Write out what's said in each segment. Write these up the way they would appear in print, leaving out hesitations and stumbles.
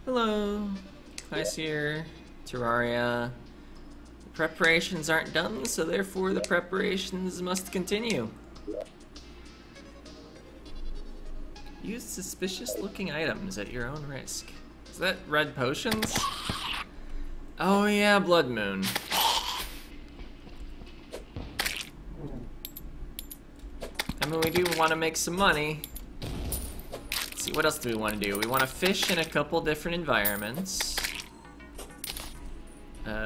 Hello, Class here, Terraria. The preparations aren't done, so therefore the preparations must continue. Use suspicious looking items at your own risk. Is that red potions? Oh yeah, Blood Moon. I mean, we do want to make some money. Let's see, what else do we want to do? We want to fish in a couple different environments.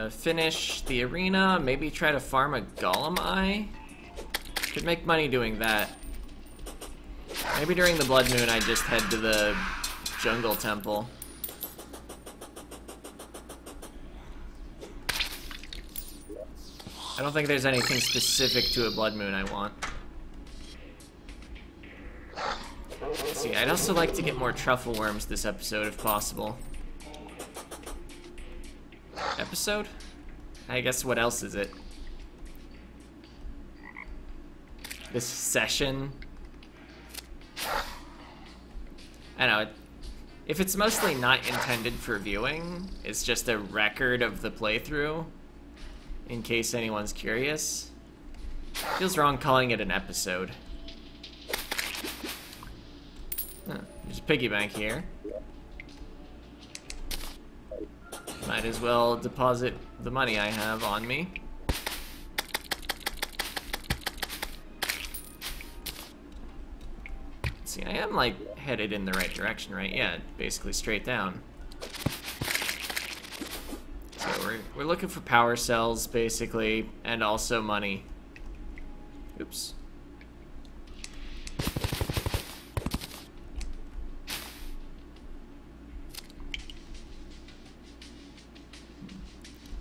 Finish the arena, maybe try to farm a golem eye. Could make money doing that. Maybe during the Blood Moon I just head to the jungle temple. I don't think there's anything specific to a Blood Moon I want. Let's see, I'd also like to get more truffle worms this episode if possible. Episode? I guess what else is it? This session? I don't know, if it's mostly not intended for viewing, it's just a record of the playthrough, in case anyone's curious. Feels wrong calling it an episode. Huh, there's a piggy bank here. Might as well deposit the money I have on me. Let's see, I am like headed in the right direction, right? Yeah, basically straight down. So we're looking for power cells, basically, and also money. Oops.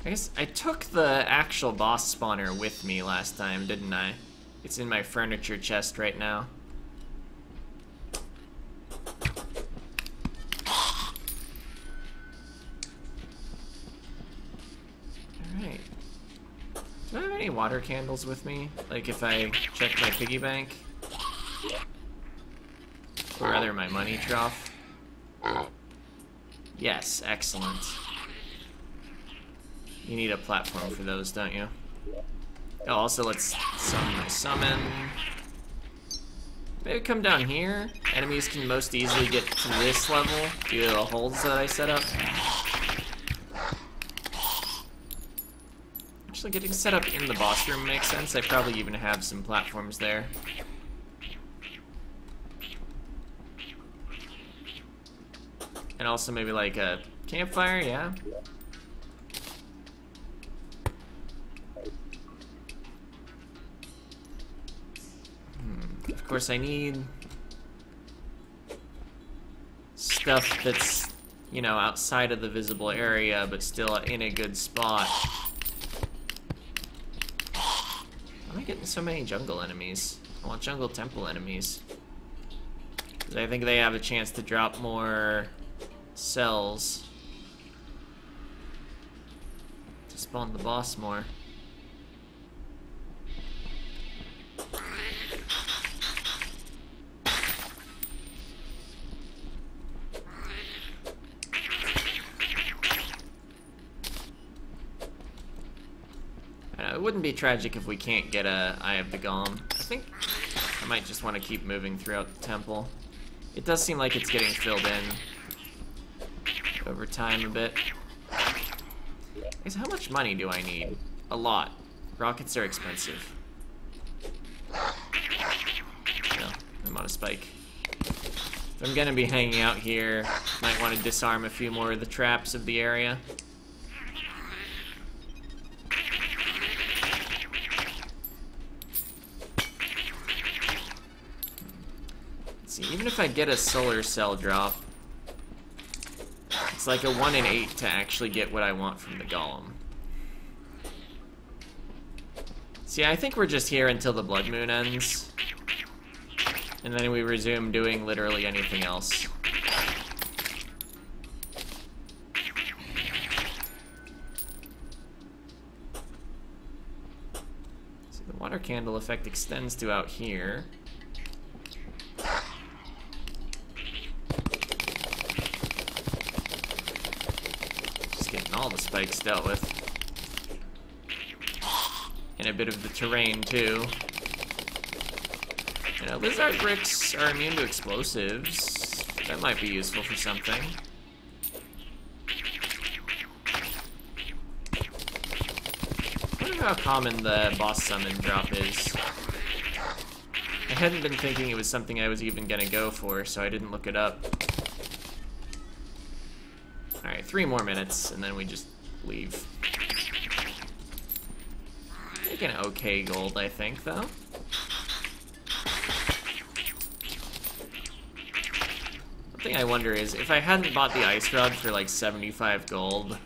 I guess I took the actual boss spawner with me last time, didn't I? It's in my furniture chest right now. Alright. Do I have any water candles with me? Like if I check my piggy bank? Or rather my money trough? Yes, excellent. You need a platform for those, don't you? Oh, also let's summon my summon. Maybe come down here. Enemies can most easily get to this level due to the holes that I set up. Actually, getting set up in the boss room makes sense. I probably even have some platforms there. And also maybe like a campfire, yeah? Of course, I need stuff that's, you know, outside of the visible area, but still in a good spot. Why am I getting so many jungle enemies? I want jungle temple enemies. Because I think they have a chance to drop more cells to spawn the boss more. It wouldn't be tragic if we can't get a Eye of the Golem. I think I might just want to keep moving throughout the temple. It does seem like it's getting filled in over time a bit. Guys, how much money do I need? A lot. Rockets are expensive. No, I'm on a spike. If I'm gonna be hanging out here, might want to disarm a few more of the traps of the area. Even if I get a solar cell drop, it's like a 1 in 8 to actually get what I want from the golem. See, I think we're just here until the Blood Moon ends, and then we resume doing literally anything else. So the water candle effect extends to out here. all the spikes dealt with. And a bit of the terrain, too. You know, lizard bricks are immune to explosives. That might be useful for something. I wonder how common the boss summon drop is. I hadn't been thinking it was something I was even gonna go for, so I didn't look it up. Alright, 3 more minutes, and then we just leave. Making okay gold, I think, though. One thing I wonder is, if I hadn't bought the ice rod for like 75 gold,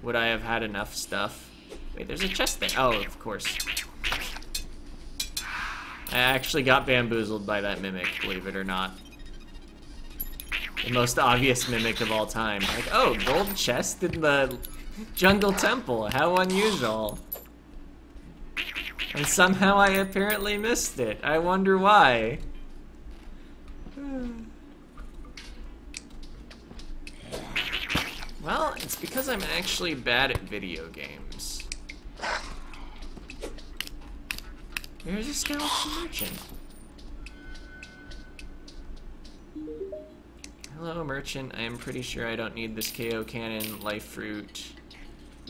would I have had enough stuff? Wait, there's a chest there. Oh, of course. I actually got bamboozled by that mimic, believe it or not. The most obvious mimic of all time. Like, oh, gold chest in the jungle temple. How unusual. And somehow I apparently missed it. I wonder why. Well, it's because I'm actually bad at video games. There's a skeleton merchant. Hello, merchant. I am pretty sure I don't need this KO cannon, life fruit.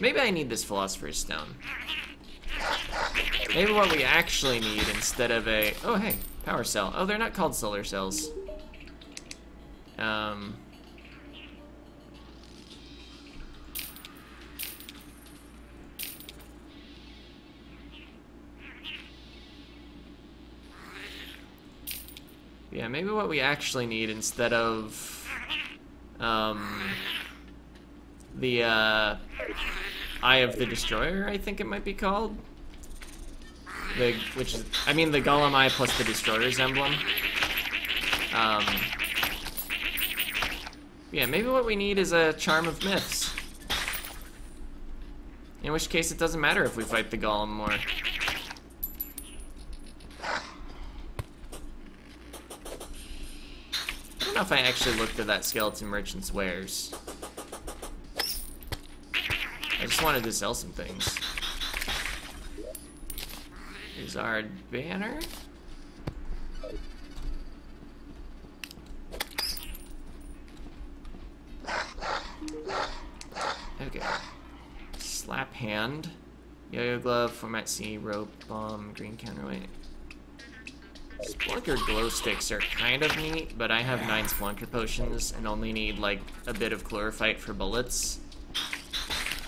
Maybe I need this philosopher's stone. Maybe what we actually need instead of a... Oh, hey, power cell. Oh, they're not called solar cells. Yeah, maybe what we actually need instead of the Eye of the Destroyer, I think it might be called. Which is, I mean, the Golem Eye plus the Destroyer's emblem. Yeah, maybe what we need is a Charm of Myths. In which case, it doesn't matter if we fight the Golem more. I don't know if I actually looked at that skeleton merchant's wares. I just wanted to sell some things. Here's our banner. Okay. Slap hand. Yo-yo glove, format C, rope, bomb, green counterweight. Splunker glow sticks are kind of neat, but I have 9 Splunker potions and only need like a bit of chlorophyte for bullets.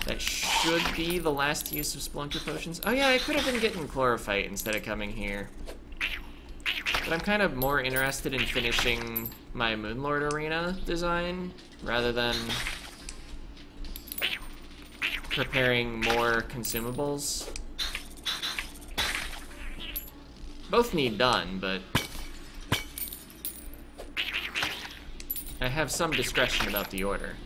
That should be the last use of Splunker potions. Oh yeah, I could have been getting chlorophyte instead of coming here. But I'm kind of more interested in finishing my Moonlord Arena design rather than preparing more consumables. Both need done, but I have some discretion about the order.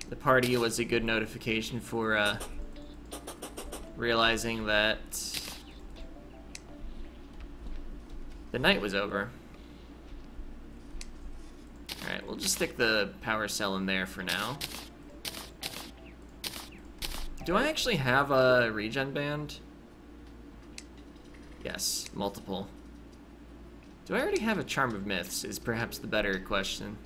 The party was a good notification for realizing that the night was over. Alright, we'll just stick the power cell in there for now. Do I actually have a regen band? Yes, multiple. Do I already have a Charm of Myths is perhaps the better question.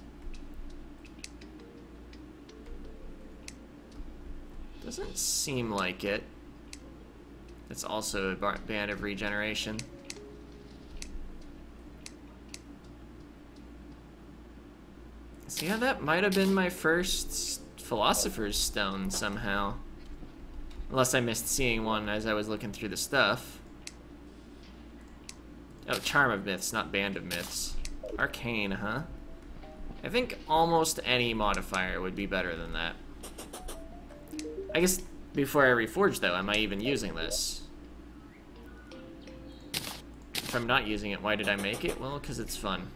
Doesn't seem like it. It's also a band of regeneration. So yeah, that might have been my first Philosopher's Stone somehow. Unless I missed seeing one as I was looking through the stuff. Oh, Charm of Myths, not Band of Myths. Arcane, huh? I think almost any modifier would be better than that. I guess before I reforge, though, am I even using this? If I'm not using it, why did I make it? Well, because it's fun.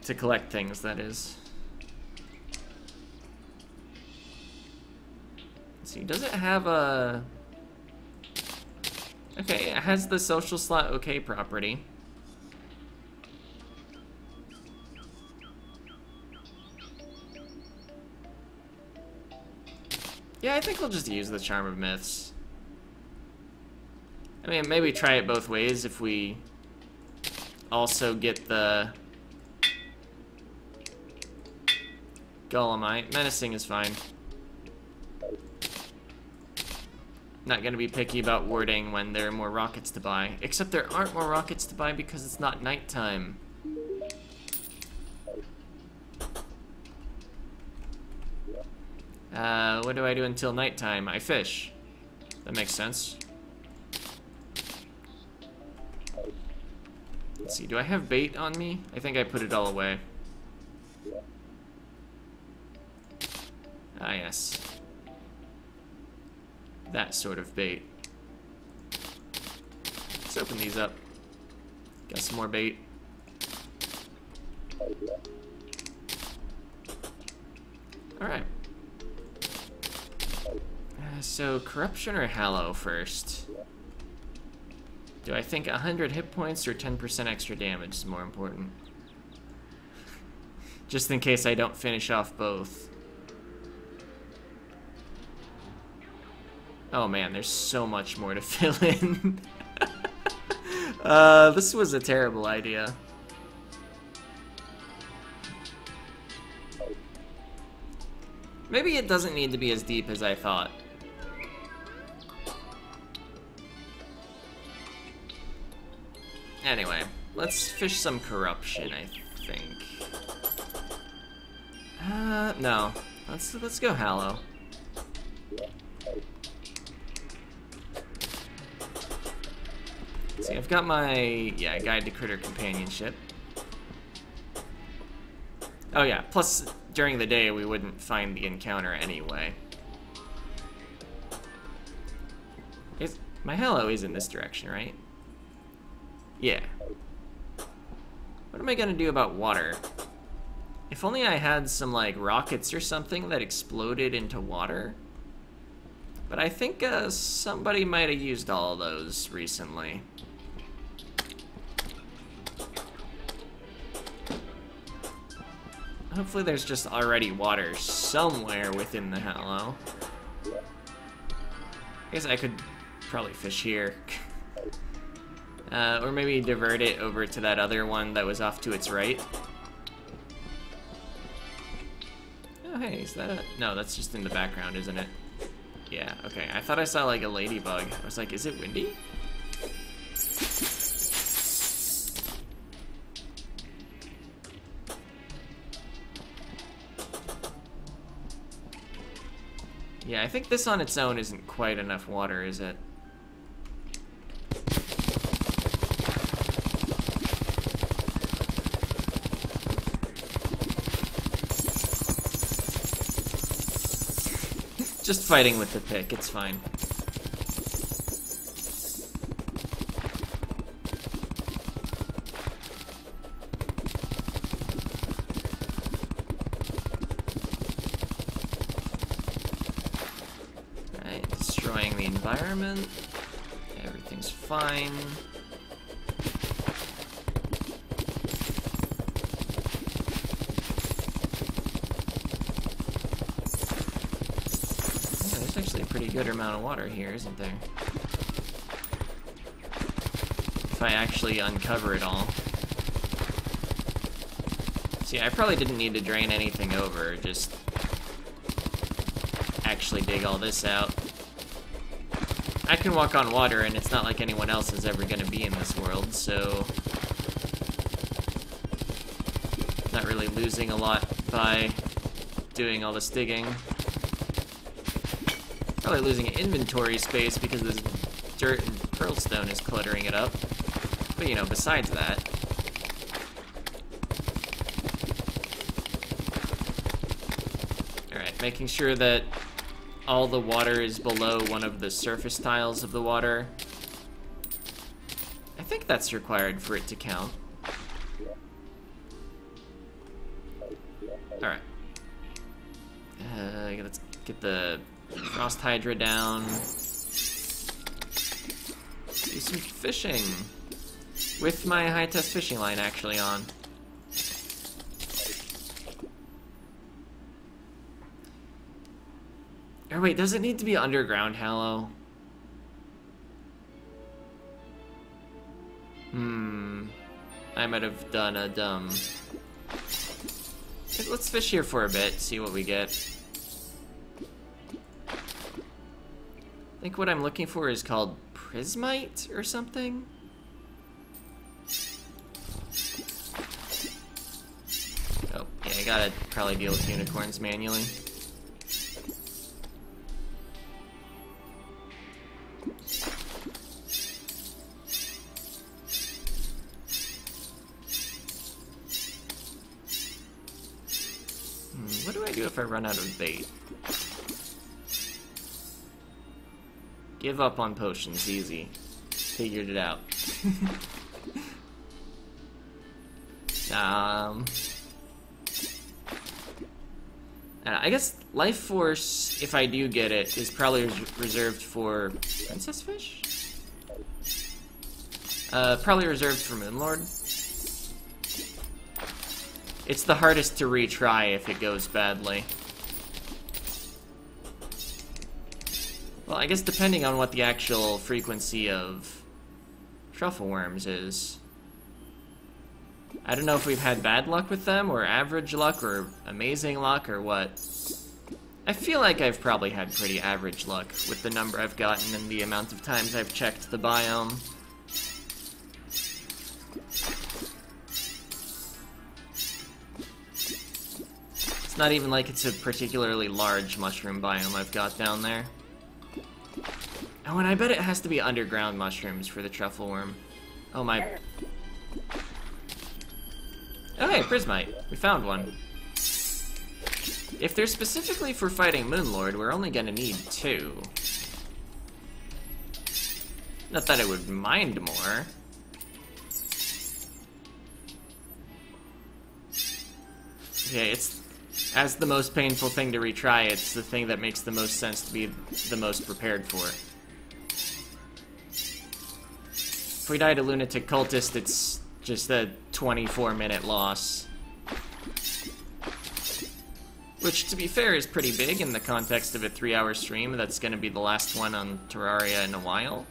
To collect things, that is. Let's see, does it have a Okay, it has the social slot okay property. Yeah, I think we'll just use the Charm of Myths. I mean, maybe try it both ways if we also get the Golemite. Menacing is fine. Not gonna be picky about warding when there are more rockets to buy. Except there aren't more rockets to buy because it's not nighttime. What do I do until nighttime? I fish. That makes sense. Let's see, do I have bait on me? I think I put it all away. Ah, yes. That sort of bait. Let's open these up. Got some more bait. Alright. So, Corruption or Hallow first? Do I think 100 hit points or 10% extra damage is more important? Just in case I don't finish off both. Oh man, there's so much more to fill in. This was a terrible idea. Maybe it doesn't need to be as deep as I thought. Anyway, let's fish some Corruption, I think. No. Let's go Hallow. See, I've got my, Guide to Critter Companionship. Oh yeah, plus during the day we wouldn't find the encounter anyway. My Hallow is in this direction, right? Yeah. What am I gonna do about water? If only I had some, like, rockets or something that exploded into water. But I think, somebody might have used all of those recently. Hopefully there's just already water somewhere within the Hallow. I guess I could probably fish here. Or maybe divert it over to that other one that was off to its right. Oh, hey, is that a... No, that's just in the background, isn't it? Yeah, okay. I thought I saw, like, a ladybug. I was like, is it windy? Yeah, I think this on its own isn't quite enough water, is it? Just fighting with the pick, it's fine. Alright, destroying the environment. Everything's fine. Actually a pretty good amount of water here, isn't there? If I actually uncover it all. See, I probably didn't need to drain anything over, just actually dig all this out. I can walk on water, and it's not like anyone else is ever going to be in this world, so... not really losing a lot by doing all this digging. Probably losing inventory space because this dirt and pearlstone is cluttering it up. But, you know, besides that... Alright, making sure that all the water is below one of the surface tiles of the water. I think that's required for it to count. Alright. Let's get the Frost Hydra down. do some fishing. With my high-test fishing line actually on. Or wait, does it need to be underground, Hallow? I might have done a dumb... Let's fish here for a bit, see what we get. I think what I'm looking for is called Prismite or something? Oh, yeah, I gotta probably deal with unicorns manually. What do I do if I run out of bait? Give up on potions, easy. Figured it out. I guess Life Force, if I do get it, is probably reserved for Princess Fish? Probably reserved for Moonlord. It's the hardest to retry if it goes badly. Well, I guess depending on what the actual frequency of truffle worms is. I don't know if we've had bad luck with them, or average luck, or amazing luck, or what. I feel like I've probably had pretty average luck with the number I've gotten and the amount of times I've checked the biome. It's not even like it's a particularly large mushroom biome I've got down there. Oh, and I bet it has to be underground mushrooms for the truffle worm. Oh my... Oh hey, Prismite. We found one. If they're specifically for fighting Moonlord, we're only gonna need 2. Not that I would mind more. Okay, it's... As the most painful thing to retry, it's the thing that makes the most sense to be the most prepared for. If we die to Lunatic Cultist, it's just a 24-minute loss. Which, to be fair, is pretty big in the context of a 3-hour stream that's going to be the last one on Terraria in a while.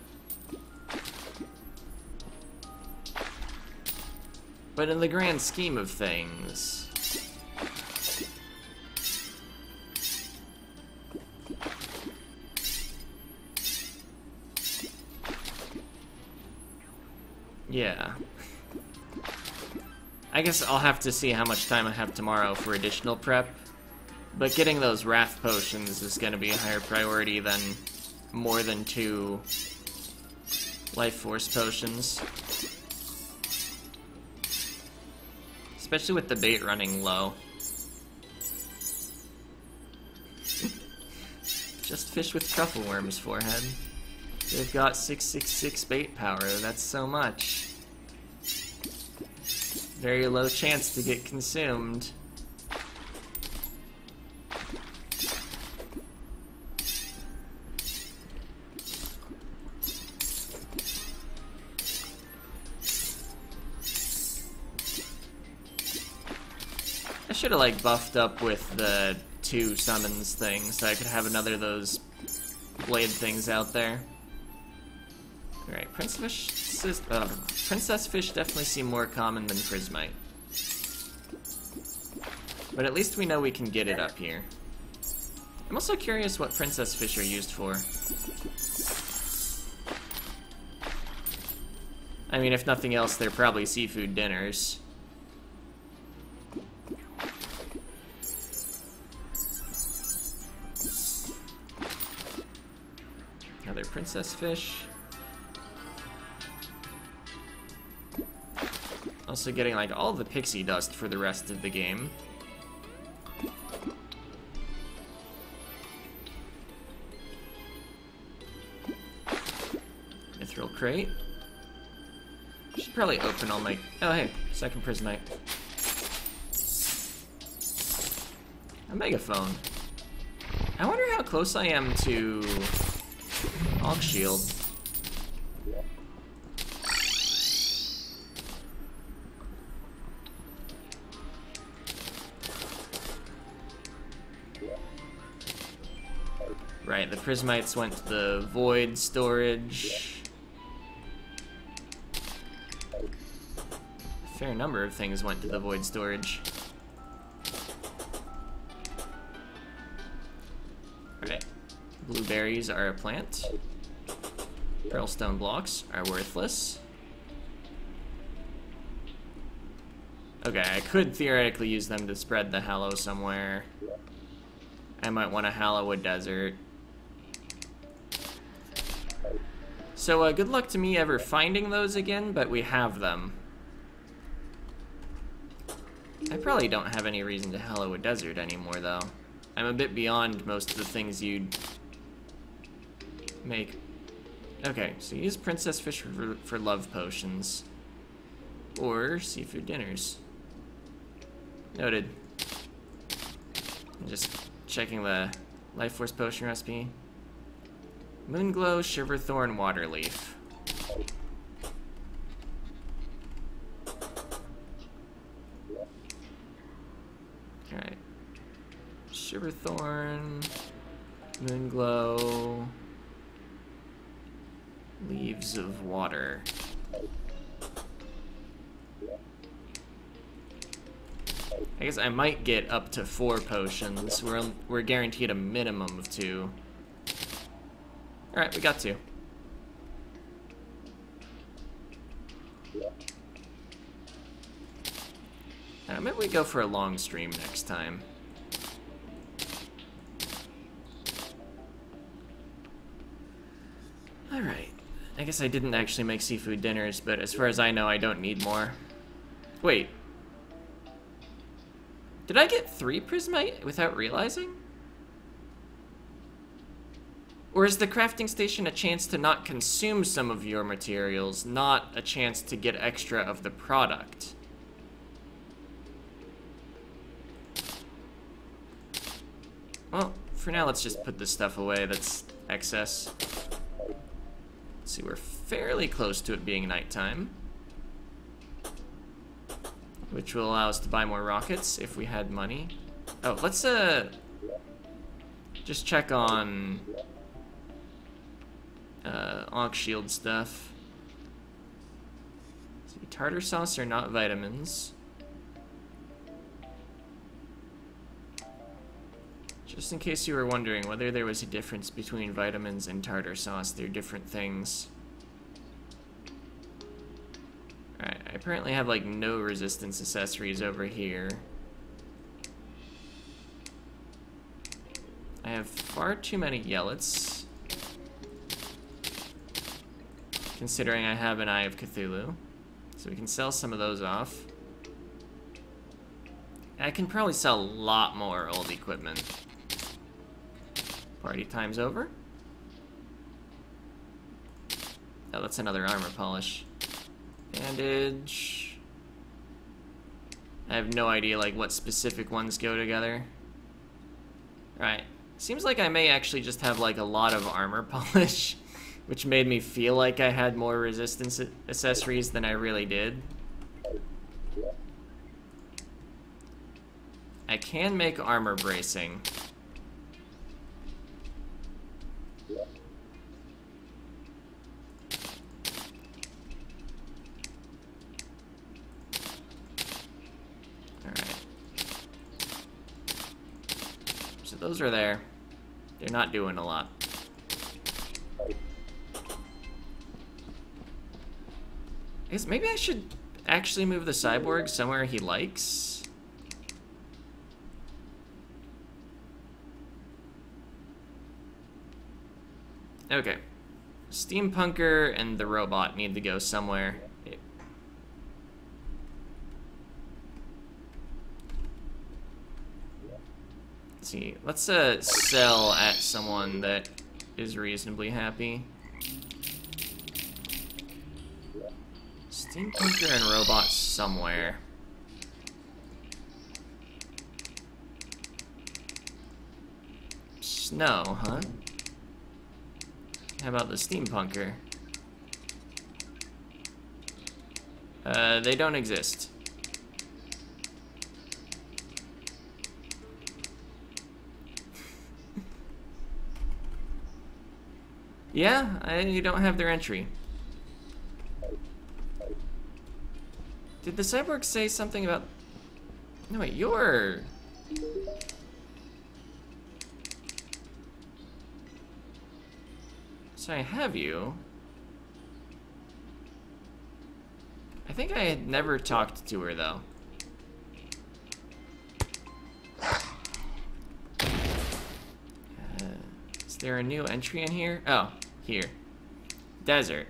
But in the grand scheme of things... Yeah. I guess I'll have to see how much time I have tomorrow for additional prep. But getting those Wrath Potions is going to be a higher priority than more than 2 Life Force Potions. Especially with the bait running low. Just fish with truffle worms, forehead. They've got 666 bait power, that's so much. Very low chance to get consumed. I should have like buffed up with the 2 summons thing so I could have another of those blade things out there. Alright, Princess Fish definitely seem more common than Prismite. But at least we know we can get it up here. I'm also curious what Princess Fish are used for. I mean, if nothing else, they're probably seafood dinners. Another Princess Fish. Also getting, like, all the pixie dust for the rest of the game. Mithril crate. Should probably open all my... Oh, hey, second Prismite. A megaphone. I wonder how close I am to... Hog Shield. Right, the prismites went to the void storage. A fair number of things went to the void storage. Alright. Blueberries are a plant. Pearlstone blocks are worthless. Okay, I could theoretically use them to spread the hallow somewhere. I might want to hallow a desert. So, good luck to me ever finding those again, but we have them. I probably don't have any reason to hallow a desert anymore, though. I'm a bit beyond most of the things you'd make. Okay, so use princess fish for love potions. Or seafood dinners. Noted. I'm just checking the life force potion recipe. Moonglow, Shiverthorn, Waterleaf. Alright. Shiverthorn, Moonglow, Leaves of Water. I guess I might get up to 4 potions. We're guaranteed a minimum of 2. Alright, we got 2. Maybe we go for a long stream next time. Alright. I guess I didn't actually make seafood dinners, but as far as I know, I don't need more. Wait. Did I get 3 prismite without realizing? Or is the crafting station a chance to not consume some of your materials, not a chance to get extra of the product? Well, for now, let's just put this stuff away that's excess. Let's see, we're fairly close to it being nighttime, which will allow us to buy more rockets if we had money. Oh, let's just check on Ankh Shield stuff. See, tartar sauce are not vitamins. Just in case you were wondering whether there was a difference between vitamins and tartar sauce, they're different things. Alright, I apparently have like no resistance accessories over here. I have far too many yellets, considering I have an Eye of Cthulhu. So we can sell some of those off. I can probably sell a lot more old equipment. Party time's over. Oh, that's another armor polish. Bandage. I have no idea like what specific ones go together. Right. Seems like I may actually just have like a lot of armor polish, which made me feel like I had more resistance accessories than I really did. I can make armor bracing. Those are there. They're not doing a lot. I guess maybe I should actually move the cyborg somewhere he likes. Okay. Steampunker and the robot need to go somewhere. See, let's sell at someone that is reasonably happy. Steampunker and robot somewhere. Snow, huh? How about the steampunker? They don't exist. Yeah, you don't have their entry. Did the cyborg say something about... No, wait, you're... So I have you. I think I had never talked to her, though. Is there a new entry in here? Oh, here. Desert.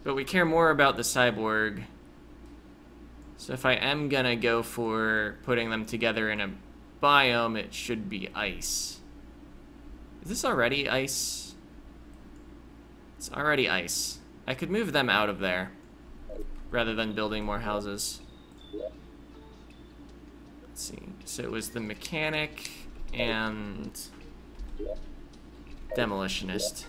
But we care more about the cyborg. So if I am gonna go for putting them together in a biome, it should be ice. Is this already ice? It's already ice. I could move them out of there rather than building more houses. Let's see. So it was the mechanic and demolitionist.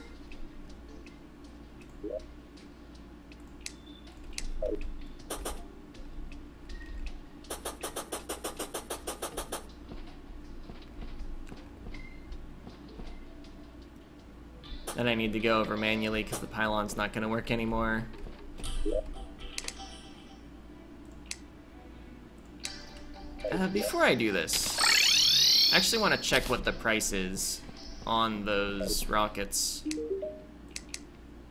Then I need to go over manually because the pylon's not going to work anymore. Before I do this, I actually want to check what the price is on those rockets.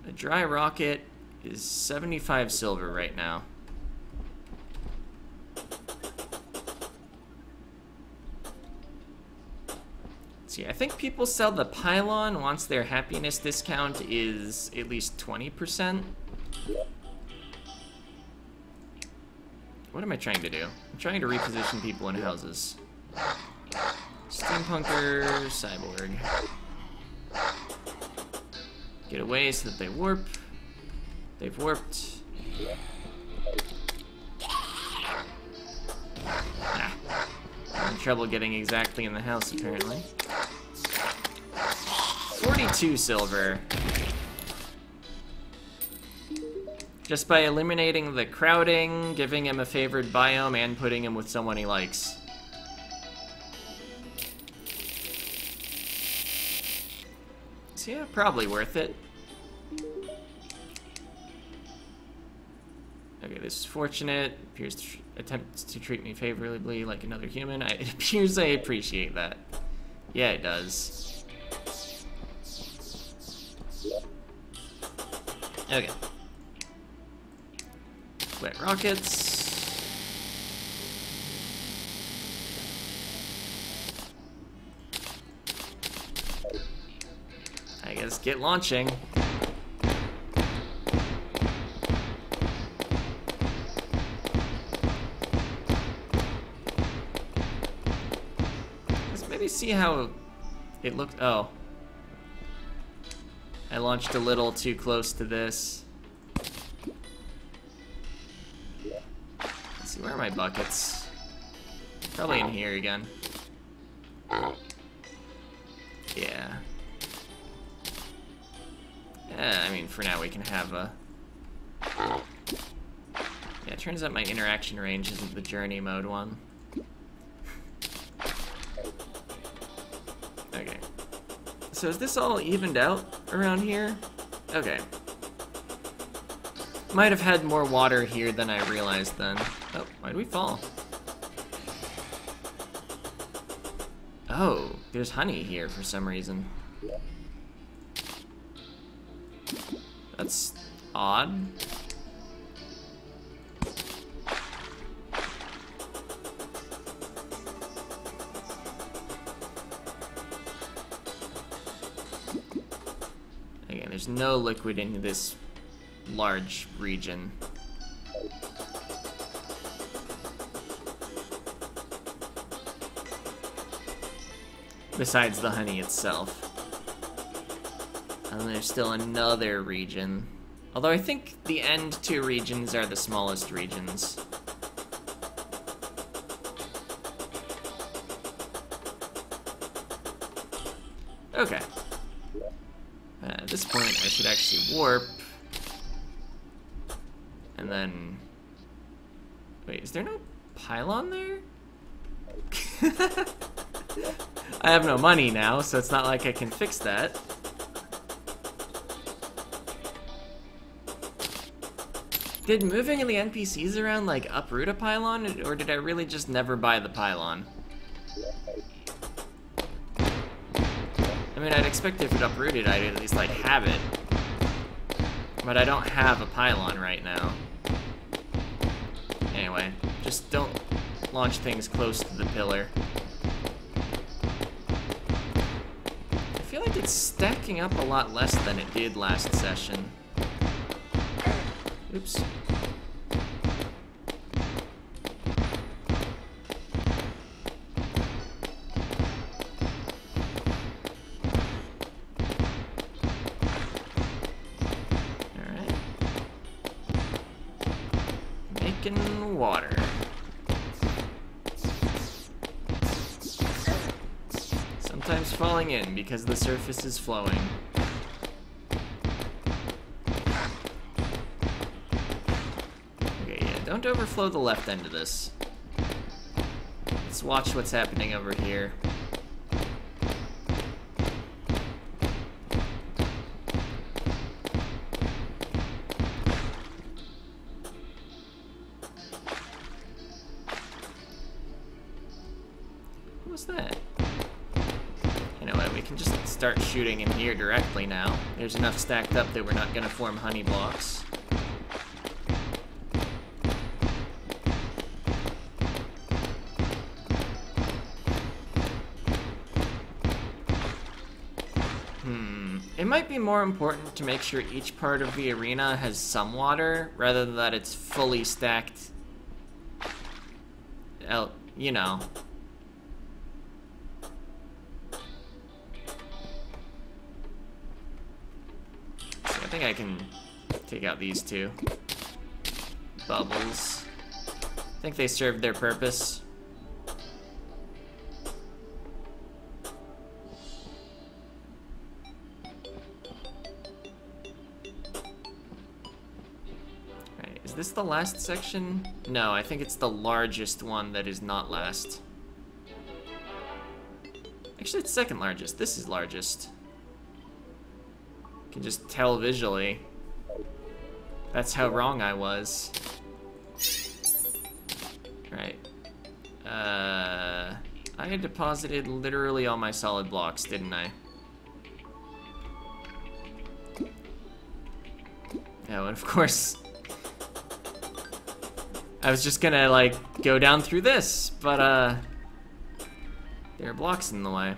A dry rocket is 75 silver right now. See, I think people sell the pylon once their happiness discount is at least 20%. What am I trying to do? I'm trying to reposition people in houses. Steampunker, cyborg. Get away so that they warp. They've warped. Ah. I'm in trouble getting exactly in the house, apparently. 42 silver. Just by eliminating the crowding, giving him a favored biome, and putting him with someone he likes. So yeah, probably worth it. Okay, this is fortunate. Appears to attempt to treat me favorably like another human. It appears I appreciate that. Yeah, it does. Okay. Wet rockets. I guess get launching. Let's maybe see how it looked. Oh. I launched a little too close to this. Let's see, where are my buckets? Probably in here again. Yeah. I mean, for now we can have a... Yeah, it turns out my interaction range isn't the journey mode one. Okay. So is this all evened out around here? Okay. Might have had more water here than I realized then. Oh, why'd we fall? Oh, there's honey here for some reason. That's odd. Again, there's no liquid in this large region. Besides the honey itself. And there's still another region. Although I think the end two regions are the smallest regions. Okay. At this point, I should actually warp. And then... Wait, is there no pylon there? I have no money now, so it's not like I can fix that. Did moving the NPCs around, like, uproot a pylon, or did I really just never buy the pylon? I mean, I'd expect if it uprooted, I'd at least, like, have it. But I don't have a pylon right now. Anyway, just don't launch things close to the pillar. I feel like it's stacking up a lot less than it did last session. Oops. Alright. Making water. Sometimes falling in because the surface is flowing. Don't overflow the left end of this. Let's watch what's happening over here. What was that? Anyway, we can just start shooting in here directly now. There's enough stacked up that we're not gonna form honey blocks. It might be more important to make sure each part of the arena has some water, rather than that it's fully stacked. You know. So I think I can take out these two. Bubbles. I think they served their purpose. Is this the last section? No, I think it's the largest one that is not last. Actually, it's second largest. This is largest. You can just tell visually. That's how wrong I was. Right. I had deposited literally all my solid blocks, didn't I? Oh, and of course... I was just gonna, like, go down through this, but, there are blocks in the way.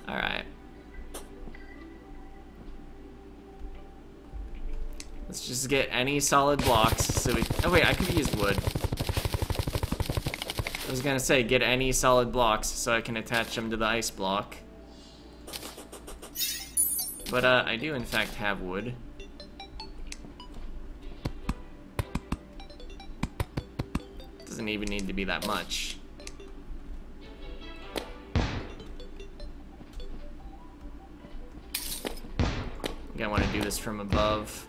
Alright. Let's just get any solid blocks so we... Oh wait, I could use wood. I was gonna say, get any solid blocks so I can attach them to the ice block. But, I do in fact have wood. Doesn't even need to be that much. I think I want to do this from above.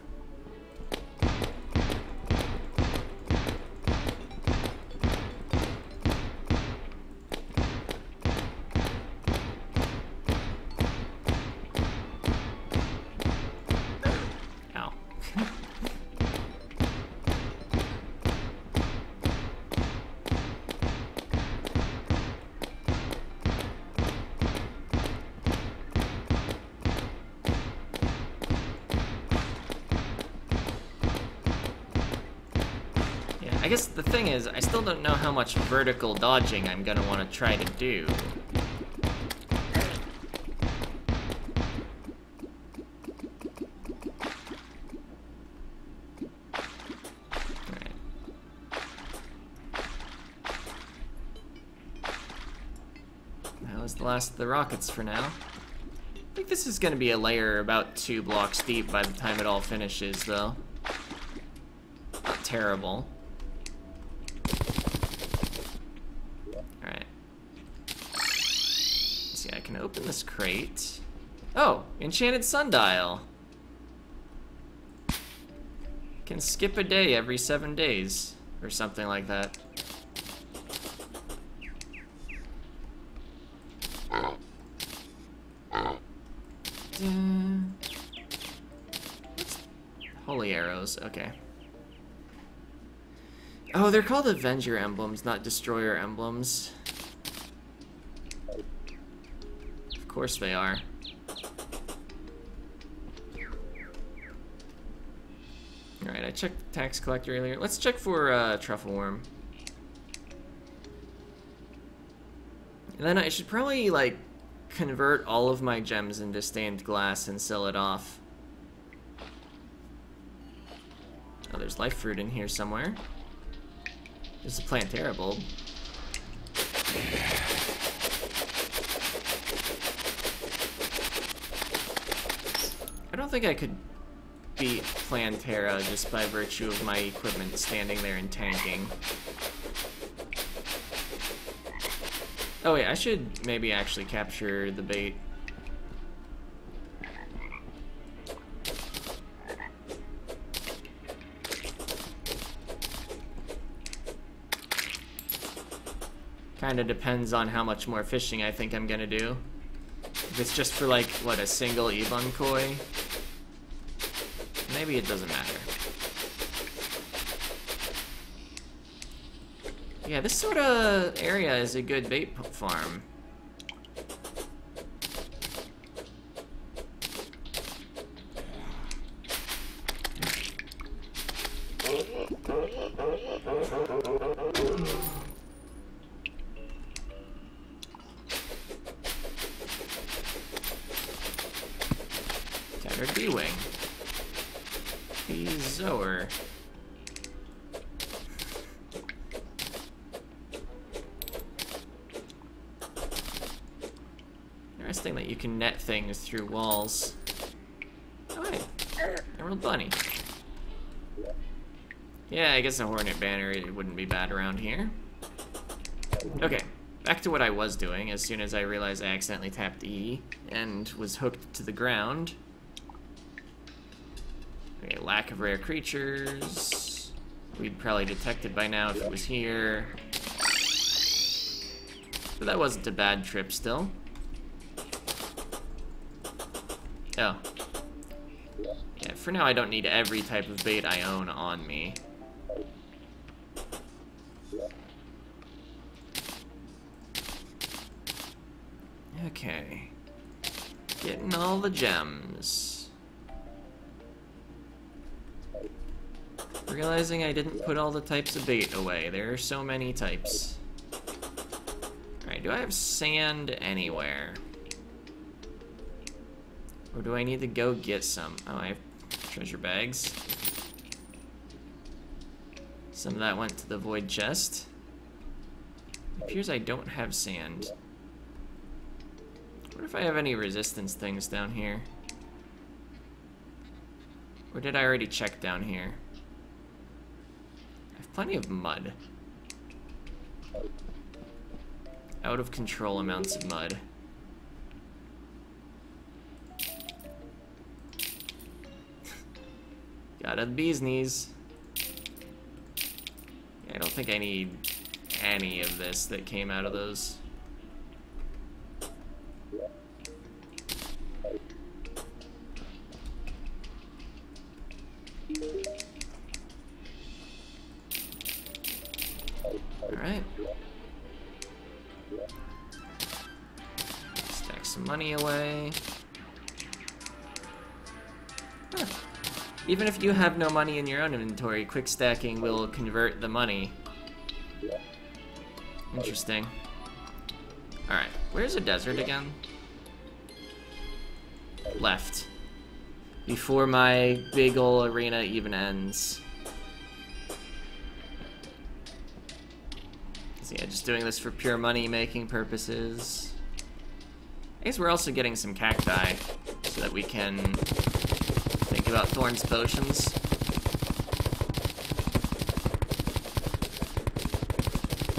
I guess the thing is, I still don't know how much vertical dodging I'm gonna want to try to do. Alright. That was the last of the rockets for now. I think this is gonna be a layer about 2 blocks deep by the time it all finishes, though. Not terrible. I can open this crate. Oh, enchanted sundial. Can skip a day every 7 days, or something like that. Holy arrows, okay. Oh, they're called Avenger emblems, not Destroyer emblems. Of course they are. Alright, I checked the tax collector earlier. Let's check for truffle worm. And then I should probably, like, convert all of my gems into stained glass and sell it off. Oh, there's life fruit in here somewhere. There's a Terraria bulb. I don't think I could beat Terraria just by virtue of my equipment standing there and tanking. Oh wait, I should maybe actually capture the bait. Kinda depends on how much more fishing I think I'm gonna do. If it's just for like, what, a single Ebon koi? Maybe it doesn't matter. Yeah, this sort of area is a good bait farm. Tattered B-wing. Zoer. Interesting that you can net things through walls. Oh, hey. Emerald Bunny. Yeah, I guess a Hornet banner, it wouldn't be bad around here. Okay, back to what I was doing as soon as I realized I accidentally tapped E and was hooked to the ground. Okay, lack of rare creatures. We'd probably detect it by now if it was here. But that wasn't a bad trip still. Oh. Yeah, for now I don't need every type of bait I own on me. Okay. Getting all the gems. Realizing I didn't put all the types of bait away. There are so many types. Alright, do I have sand anywhere? Or do I need to go get some? Oh, I have treasure bags. Some of that went to the void chest. It appears I don't have sand. What if I have any resistance things down here? Or did I already check down here? I have plenty of mud. Out of control amounts of mud. Got a bee's knees. Yeah, I don't think I need any of this that came out of those. Alright. Stack some money away. Huh. Even if you have no money in your own inventory, quick stacking will convert the money. Interesting. Alright, where's the desert again? Left. Before my big ol' arena even ends. So yeah, just doing this for pure money-making purposes. I guess we're also getting some cacti, so that we can think about Thorn's potions.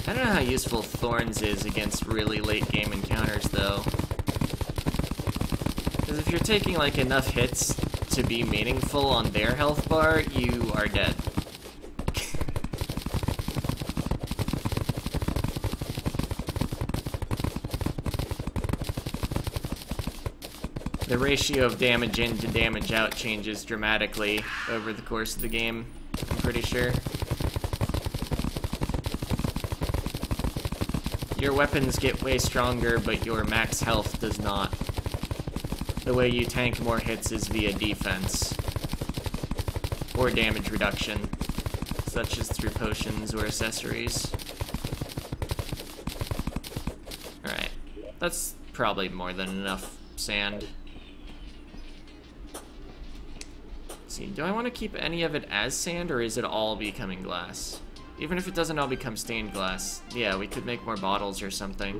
I don't know how useful Thorns is against really late game encounters, though. Because if you're taking like enough hits to be meaningful on their health bar, you are dead. The ratio of damage in to damage out changes dramatically over the course of the game, I'm pretty sure. Your weapons get way stronger, but your max health does not. The way you tank more hits is via defense. Or damage reduction, such as through potions or accessories. Alright, that's probably more than enough sand. See, do I want to keep any of it as sand, or is it all becoming glass? Even if it doesn't all become stained glass, yeah, we could make more bottles or something.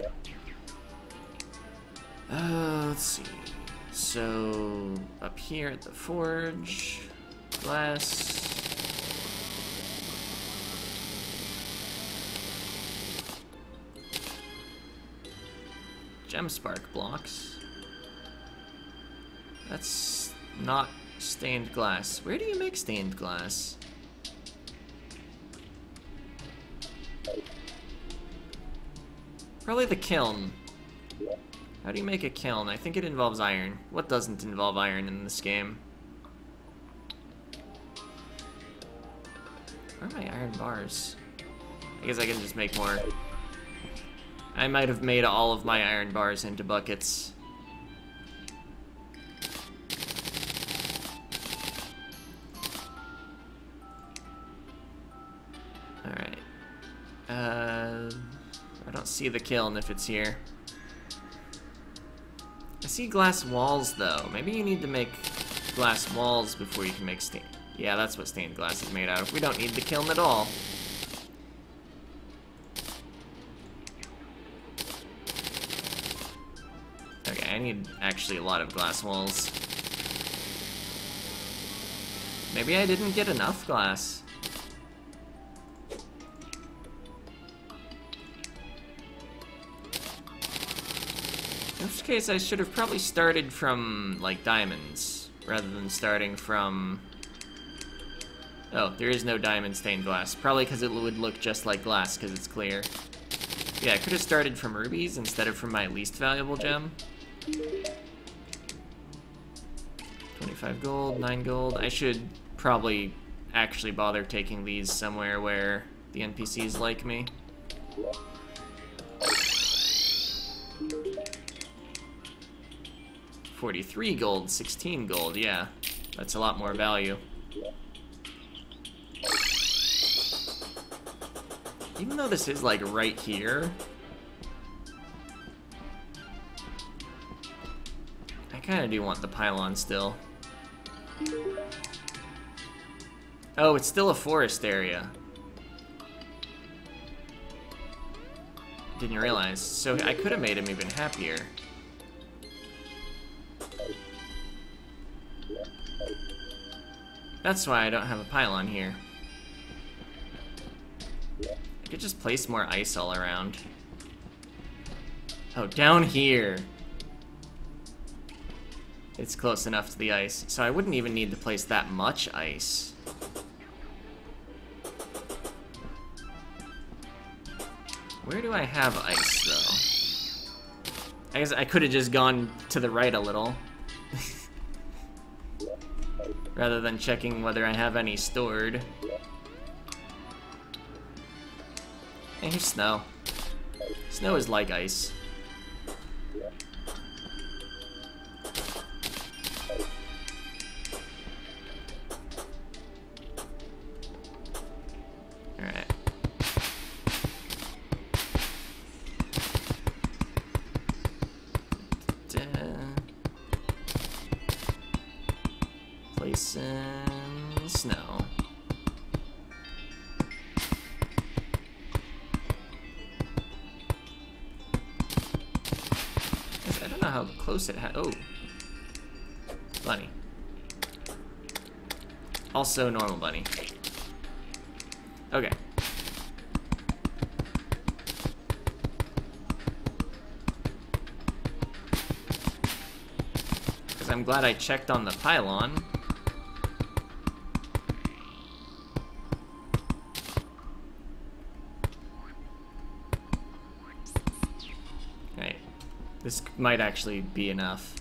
Let's see. So, up here at the forge, glass. Gem spark blocks. That's not stained glass. Where do you make stained glass? Probably the kiln. How do you make a kiln? I think it involves iron. What doesn't involve iron in this game? Where are my iron bars? I guess I can just make more. I might have made all of my iron bars into buckets. Alright. I don't see the kiln if it's here. I see glass walls, though. Maybe you need to make glass walls before you can make stained. Yeah, that's what stained glass is made out of. We don't need the kiln at all. Okay, I need actually a lot of glass walls. Maybe I didn't get enough glass. In which case, I should have probably started from, like, diamonds, rather than starting from... Oh, there is no diamond stained glass. Probably because it would look just like glass, because it's clear. Yeah, I could have started from rubies instead of from my least valuable gem. 25 gold, 9 gold. I should probably actually bother taking these somewhere where the NPCs like me. 43 gold, 16 gold, yeah. That's a lot more value. Even though this is, like, right here, I kinda do want the pylon still. Oh, it's still a forest area. Didn't realize. So I could have made him even happier. That's why I don't have a pylon here. I could just place more ice all around. Oh, down here. It's close enough to the ice, so I wouldn't even need to place that much ice. Where do I have ice, though? I guess I could have just gone to the right a little. Rather than checking whether I have any stored. And here's snow. Snow is like ice. Alright. Place in snow. I don't know how close it oh. Bunny. Also normal bunny. Okay. Because I'm glad I checked on the pylon. This might actually be enough.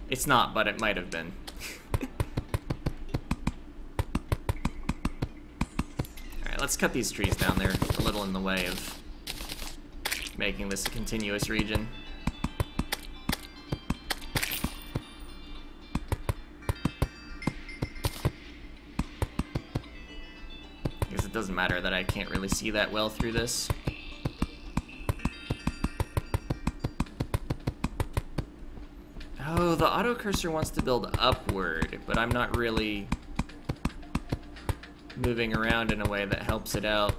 It's not, but it might have been. Alright, let's cut these trees down. They're a little in the way of making this a continuous region. Because it doesn't matter that I can't really see that well through this. Oh, the auto cursor wants to build upward, but I'm not really moving around in a way that helps it out.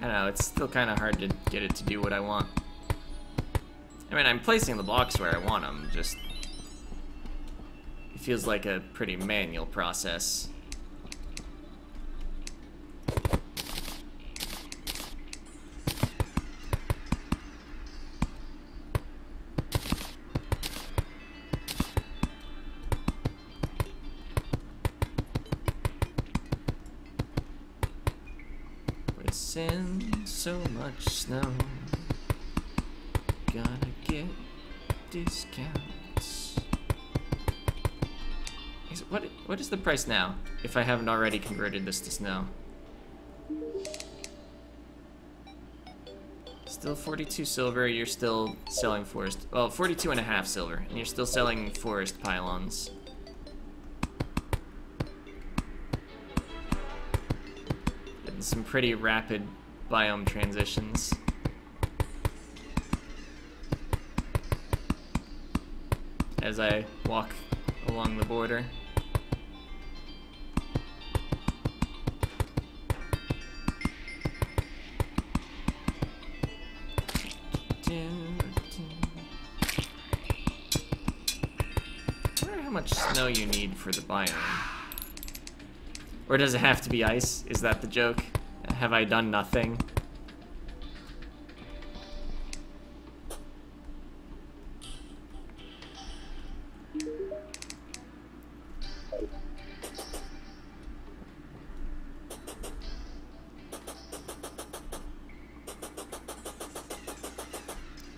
I don't know, it's still kind of hard to get it to do what I want. I mean, I'm placing the blocks where I want them, just... It feels like a pretty manual process. It's in so much snow. Gotta get discounts. What is the price now, if I haven't already converted this to snow? Still 42 silver, you're still selling forest... Well, 42.5 silver, and you're still selling forest pylons. Getting some pretty rapid biome transitions. As I walk along the border. I wonder how much snow you need for the biome. Or does it have to be ice? Is that the joke? Have I done nothing?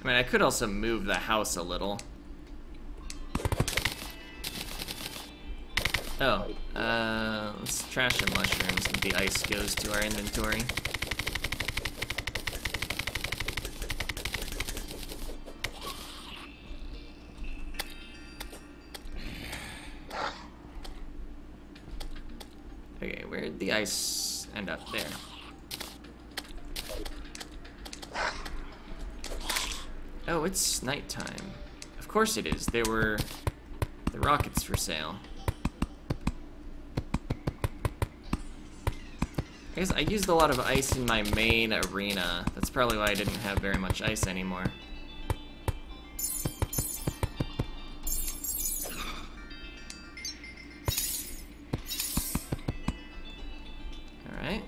I mean, I could also move the house a little. Oh, let's trash the mushrooms and the ice goes to our inventory. Okay, where'd the ice end up? There. Oh, it's nighttime. Of course it is. There were the rockets for sale. I guess I used a lot of ice in my main arena. That's probably why I didn't have very much ice anymore. Alright.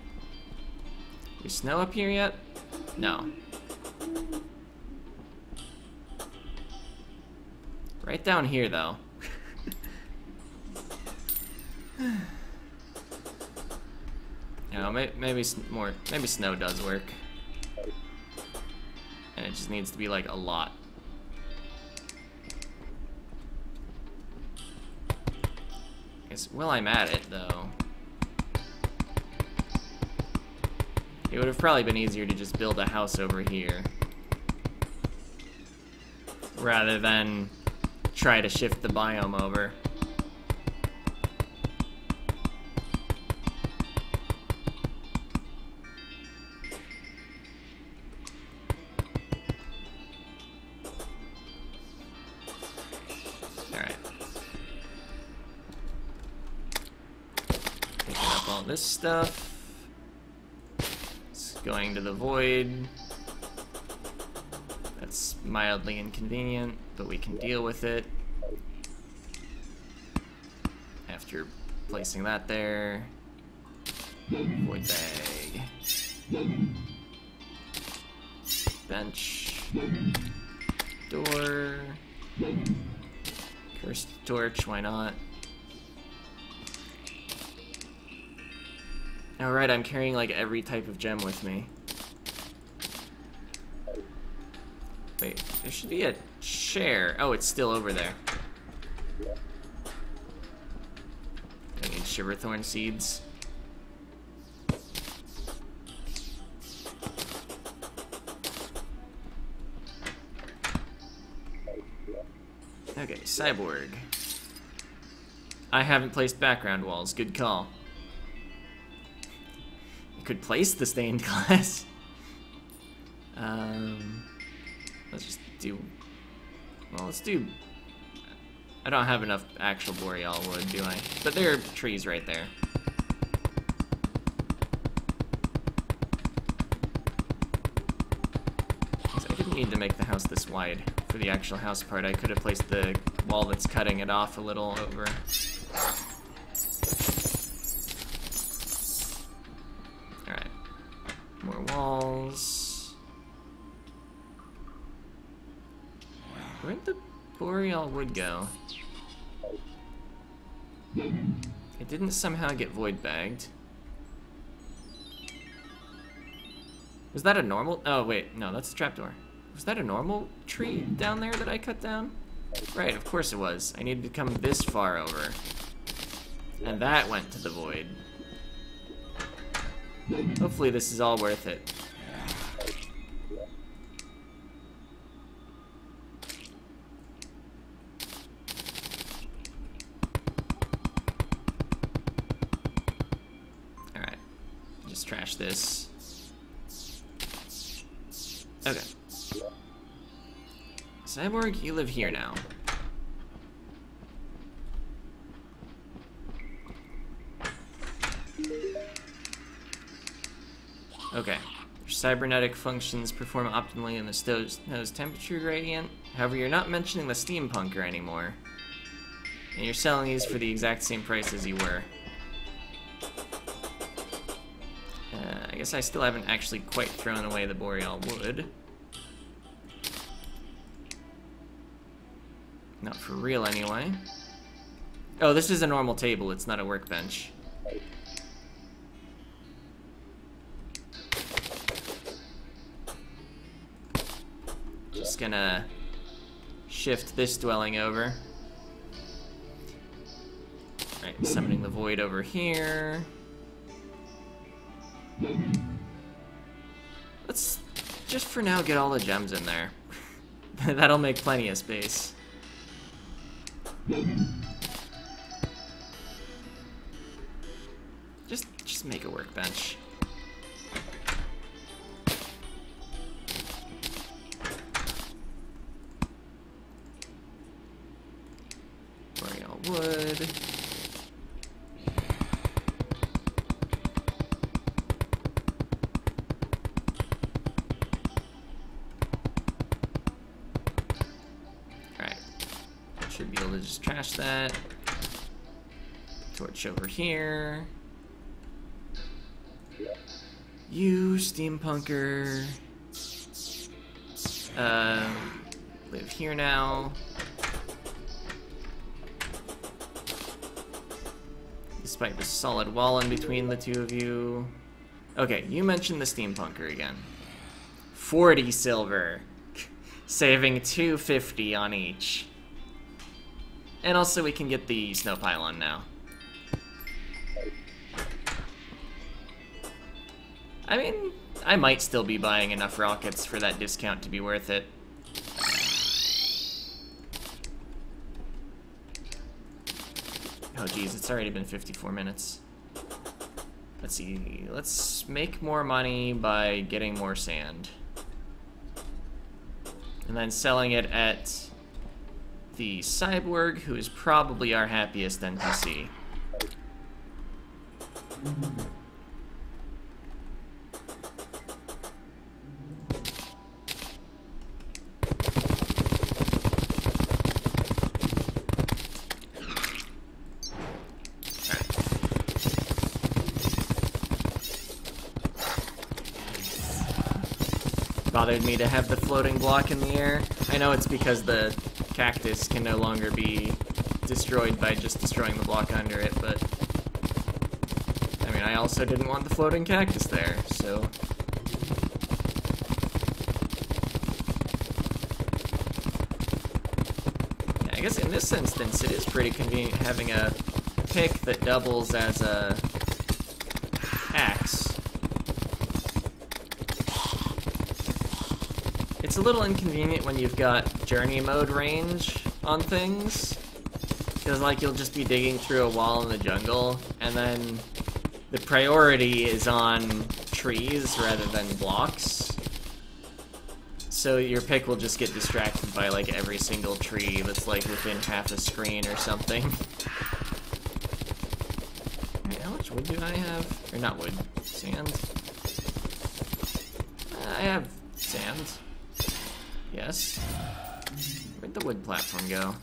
Is snow up here yet? No. Right down here, though. You know, maybe snow does work. And it just needs to be, like, a lot. I guess, while I'm at it, though, it would have probably been easier to just build a house over here. Rather than try to shift the biome over. Alright. Picking up all this stuff. It's going to the void. That's mildly inconvenient, but we can deal with it. After placing that there. Void bag. Bench. door. Cursed torch, why not? Alright, I'm carrying like every type of gem with me. Wait, there should be a chair. Oh, it's still over there. I need Shiverthorn seeds. Okay, Cyborg. I haven't placed background walls. Good call. You could place the stained glass. Let's just do... Well, let's do... I don't have enough actual boreal wood, do I? But there are trees right there. I didn't need to make the house this wide. For the actual house part, I could have placed the wall that's cutting it off a little over. Alright. More walls. Where'd the boreal wood go? It didn't somehow get void bagged. Was that a normal? Oh, wait. No, that's a trapdoor. Was that a normal tree down there that I cut down? Right, of course it was. I needed to come this far over. And that went to the void. Hopefully this is all worth it. Alright. Just trash this. Okay. Cyborg, you live here now. Okay. Your cybernetic functions perform optimally in the snow's temperature gradient. However, you're not mentioning the steampunker anymore. And you're selling these for the exact same price as you were. I guess I still haven't actually quite thrown away the boreal wood. Not for real, anyway. Oh, this is a normal table. It's not a workbench. Just gonna shift this dwelling over. Alright, summoning the void over here. Let's just for now get all the gems in there. That'll make plenty of space. Just make a workbench. Boreal wood. Should be able to just trash that. Torch over here. You, steampunker. Live here now. Despite the solid wall in between the two of you. Okay, you mentioned the steampunker again. 40 silver. Saving 250 on each. And also we can get the snow pylon now. I mean, I might still be buying enough rockets for that discount to be worth it. Oh geez, it's already been 54 minutes. Let's see, let's make more money by getting more sand. And then selling it at the Cyborg, who is probably our happiest NPC. bothered me to have the floating block in the air. I know it's because the cactus can no longer be destroyed by just destroying the block under it, but I mean, I also didn't want the floating cactus there, so yeah, I guess in this instance it is pretty convenient having a pick that doubles as a axe. It's a little inconvenient when you've got journey mode range on things, because like you'll just be digging through a wall in the jungle, and then the priority is on trees rather than blocks. So your pick will just get distracted by like every single tree that's like within half a screen or something. Alright, how much wood do I have? Or not wood, sand? I have sand. Yes. Where'd the wood platform go?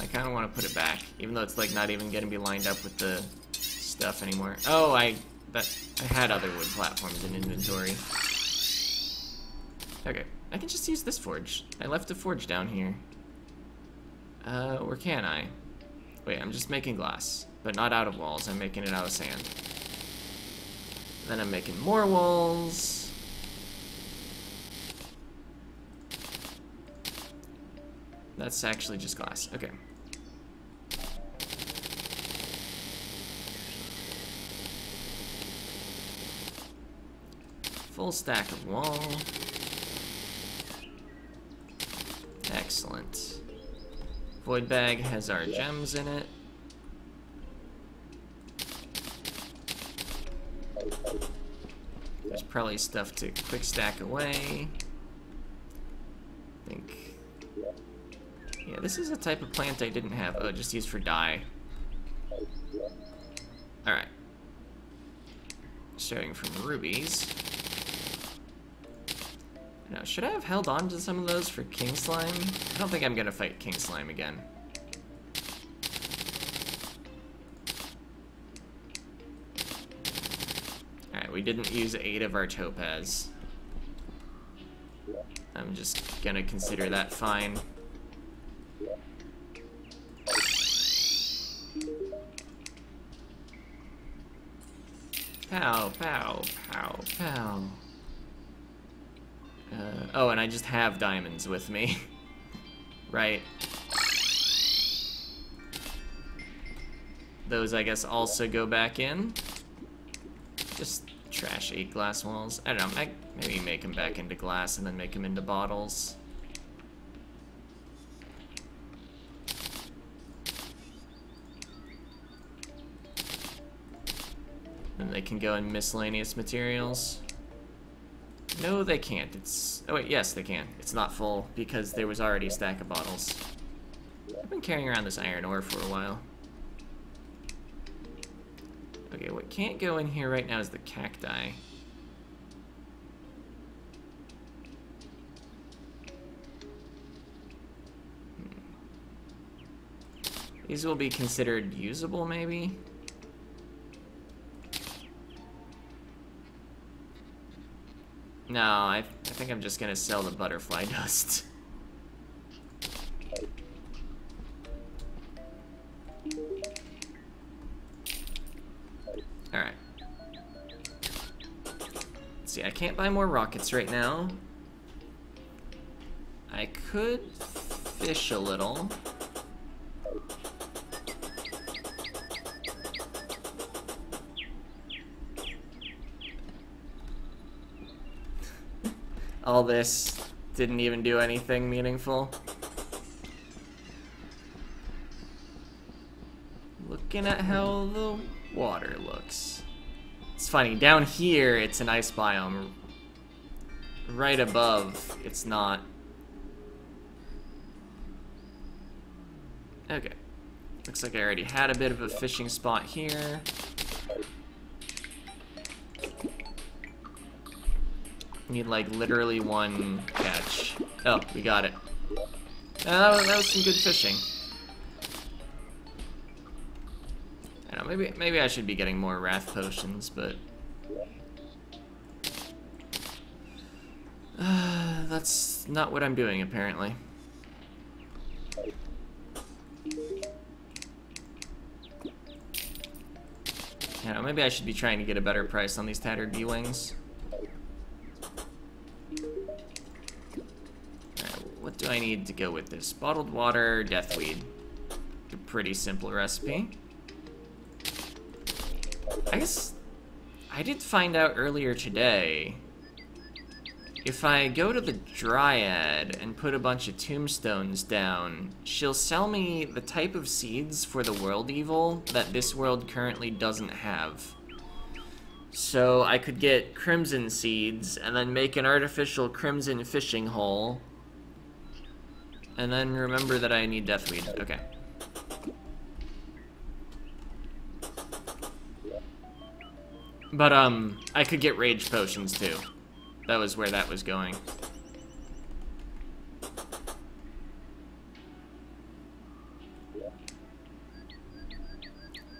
I kind of want to put it back, even though it's like not even going to be lined up with the stuff anymore. Oh, I had other wood platforms in inventory. Okay, I can just use this forge. I left a forge down here. Or can I? Wait, I'm just making glass, but not out of walls. I'm making it out of sand. Then I'm making more walls. That's actually just glass. Okay. Full stack of wall. Excellent. Void bag has our gems in it. There's probably stuff to quick stack away. I think. Yeah, this is a type of plant I didn't have. Oh, just used for dye. Alright. Starting from rubies. Now, should I have held on to some of those for king slime? I don't think I'm gonna fight king slime again. Alright, we didn't use 8 of our topaz. I'm just gonna consider that fine. Pow, pow, pow, pow. Oh, and I just have diamonds with me. Right. Those, I guess, also go back in. Just trash 8 glass walls. I don't know, maybe make them back into glass and then make them into bottles. And they can go in miscellaneous materials. No, they can't. It's... Oh, wait, yes, they can. It's not full because there was already a stack of bottles. I've been carrying around this iron ore for a while. Okay, what can't go in here right now is the cacti. These will be considered usable, maybe? No, I think I'm just gonna sell the butterfly dust. Alright. Let's see, I can't buy more rockets right now. I could fish a little. All this didn't even do anything meaningful. Looking at how the water looks. It's funny, down here it's an ice biome. Right above, it's not. Okay. Looks like I already had a bit of a fishing spot here. Need like literally one catch. Oh, we got it. That was some good fishing. I don't know, maybe I should be getting more wrath potions, but That's not what I'm doing, apparently. You know, maybe I should be trying to get a better price on these tattered B-wings. What do I need to go with this? Bottled water, deathweed. A pretty simple recipe. I guess I did find out earlier today, if I go to the Dryad and put a bunch of tombstones down, she'll sell me the type of seeds for the world evil that this world currently doesn't have. So I could get crimson seeds and then make an artificial crimson fishing hole. And then remember that I need deathweed. Okay. But, I could get rage potions, too. That was where that was going.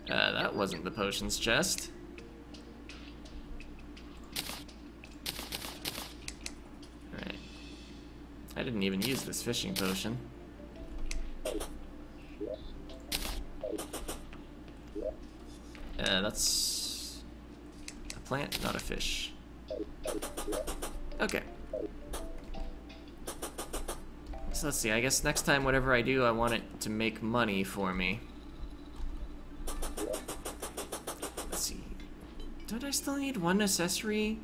That wasn't the potions chest. Alright. I didn't even use this fishing potion. That's a plant, not a fish. Okay. So let's see, I guess next time whatever I do, I want it to make money for me. Let's see. Don't I still need one accessory?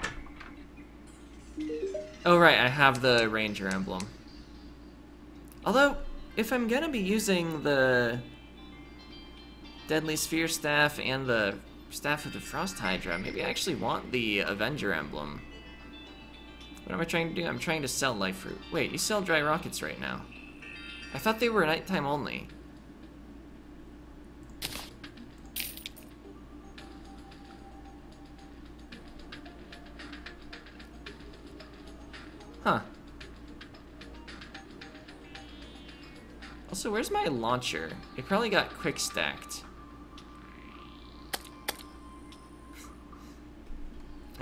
Oh right, I have the ranger emblem. Although, if I'm gonna be using the Deadly Sphere Staff and the Staff of the Frost Hydra, maybe I actually want the Avenger emblem. What am I trying to do? I'm trying to sell life fruit. Wait, you sell dry rockets right now. I thought they were nighttime only. Huh. Also, where's my launcher? It probably got quick stacked.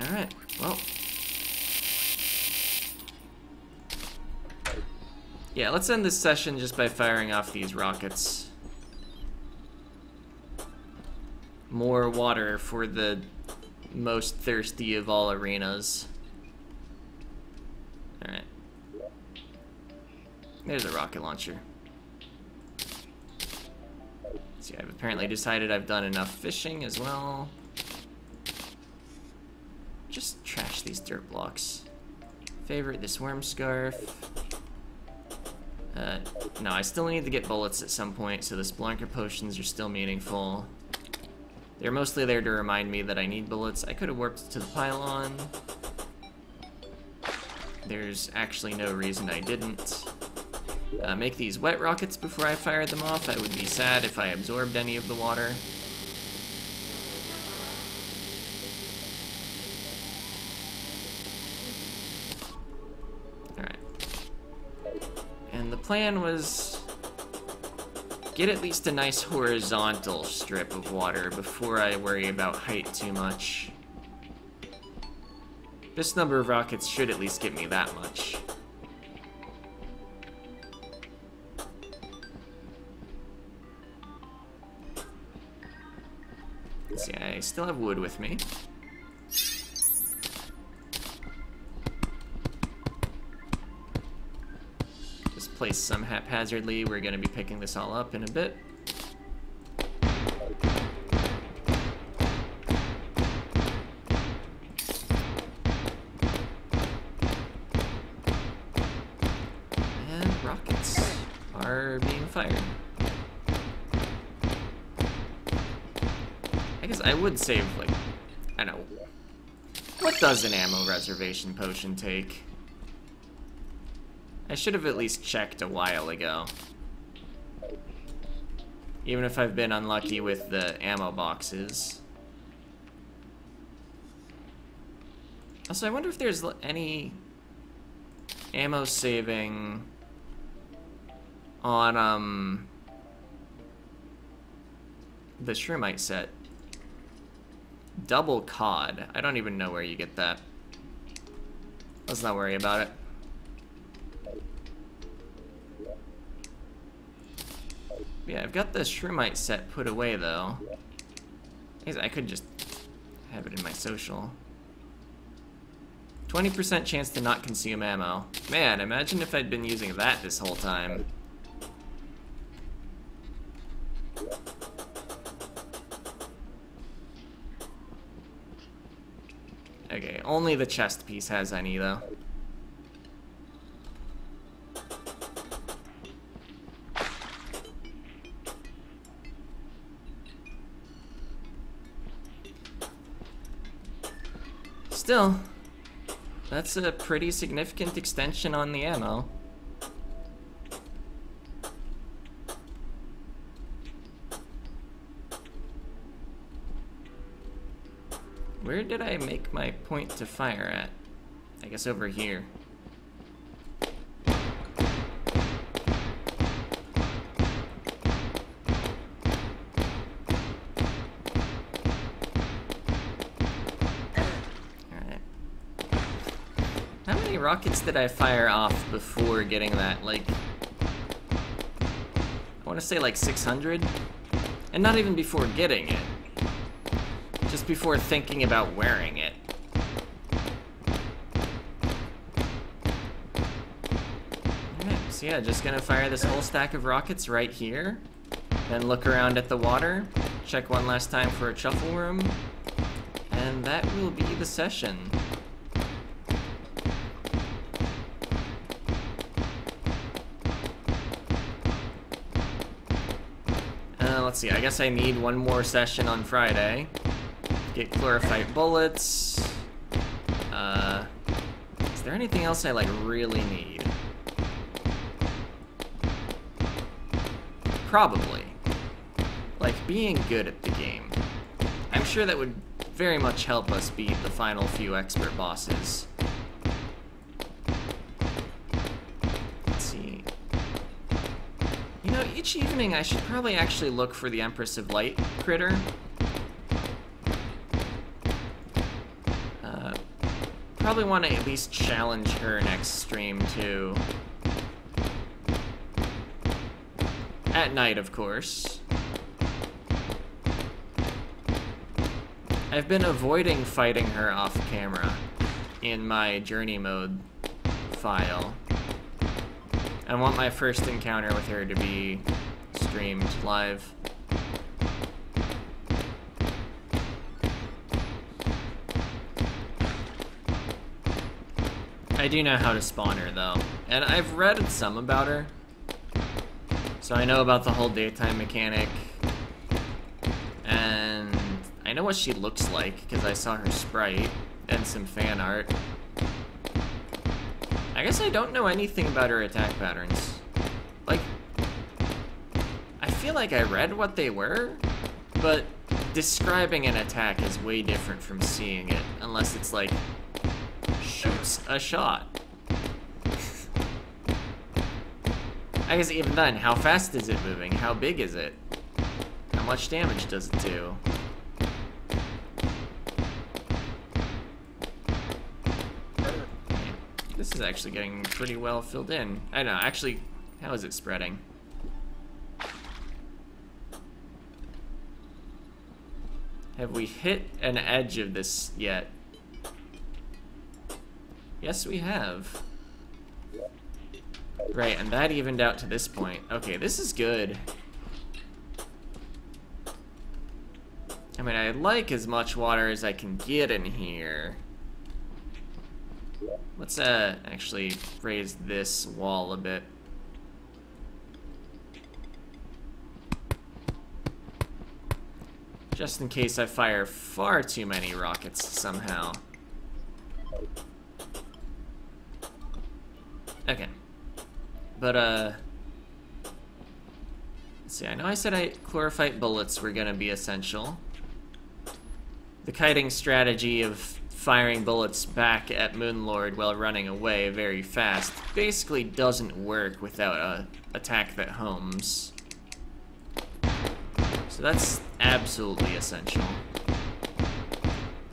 Alright, well. Yeah, let's end this session just by firing off these rockets. More water for the most thirsty of all arenas. Alright. There's a rocket launcher. See, I've apparently decided I've done enough fishing as well. Just trash these dirt blocks. Favorite this worm scarf. No, I still need to get bullets at some point, so the Spelunker potions are still meaningful. They're mostly there to remind me that I need bullets. I could have warped to the pylon. There's actually no reason I didn't. Make these wet rockets before I fired them off. I would be sad if I absorbed any of the water. Alright. And the plan was get at least a nice horizontal strip of water before I worry about height too much. This number of rockets should at least get me that much. Let's see, I still have wood with me. Just place some haphazardly. We're going to be picking this all up in a bit. And rockets are being fired. I guess I would save, like, I don't know. What does an ammo reservation potion take? I should have at least checked a while ago. Even if I've been unlucky with the ammo boxes. Also, I wonder if there's any ammo saving on, the Shroomite set. Double cod. I don't even know where you get that. Let's not worry about it. Yeah, I've got the Shroomite set put away, though. I could just have it in my social. 20% chance to not consume ammo. Man, imagine if I'd been using that this whole time. Okay, only the chest piece has any, though. Still, that's a pretty significant extension on the ammo. Where did I make my point to fire at? I guess over here. How many rockets did I fire off before getting that? Like, I want to say like 600? And not even before getting it. Just before thinking about wearing it. Alright, so yeah, just gonna fire this whole stack of rockets right here. Then look around at the water. Check one last time for a truffle room. And that will be the session. Let's see, I guess I need one more session on Friday. Get chlorophyte bullets. Is there anything else I, like, really need? Probably. Like, being good at the game. I'm sure that would very much help us beat the final few expert bosses. Let's see. You know, each evening I should probably actually look for the Empress of Light critter. Probably want to at least challenge her next stream, too. At night, of course. I've been avoiding fighting her off camera in my journey mode file. I want my first encounter with her to be streamed live. I do know how to spawn her, though, and I've read some about her, so I know about the whole daytime mechanic, and I know what she looks like, because I saw her sprite, and some fan art. I guess I don't know anything about her attack patterns. Like, I feel like I read what they were, but describing an attack is way different from seeing it, unless it's like, shoots a shot. I guess even then, how fast is it moving? How big is it? How much damage does it do? This is actually getting pretty well filled in. I don't know, actually, how is it spreading? Have we hit an edge of this yet? Yes, we have. Right, and that evened out to this point. Okay, this is good. I mean, I'd like as much water as I can get in here. Let's actually raise this wall a bit. Just in case I fire far too many rockets somehow. Okay. But, let's see, I know I said chlorophyte bullets were gonna be essential. The kiting strategy of firing bullets back at Moonlord while running away very fast basically doesn't work without a attack that homes. So that's absolutely essential.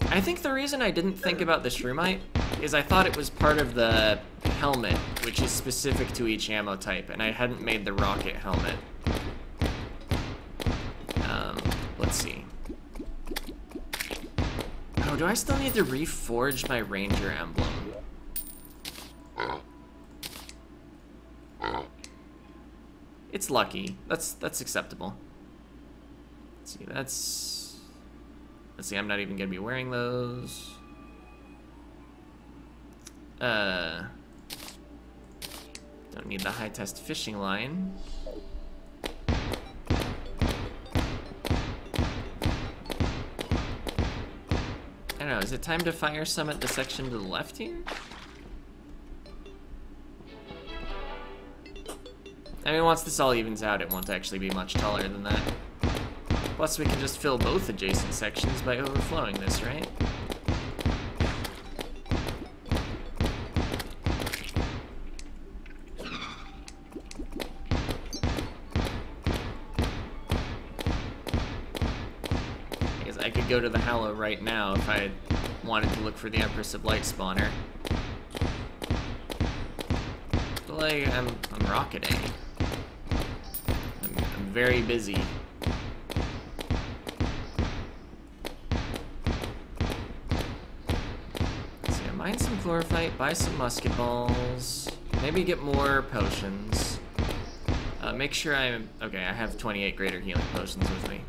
I think the reason I didn't think about the Shroomite is I thought it was part of the helmet, which is specific to each ammo type, and I hadn't made the rocket helmet. let's see. Oh, do I still need to reforge my ranger emblem? It's lucky. That's acceptable. Let's see, let's see, I'm not even gonna be wearing those. Don't need the high test fishing line. I don't know, is it time to fire some at the section to the left here? I mean, once this all evens out, it won't actually be much taller than that. Plus, we can just fill both adjacent sections by overflowing this, right? I guess I could go to the Hallow right now if I wanted to look for the Empress of Light spawner. But, like, I'm rocketing. I'm very busy. So yeah, mine some chlorophyte, buy some musket balls, maybe get more potions. Make sure I'm okay. I have 28 greater healing potions with me.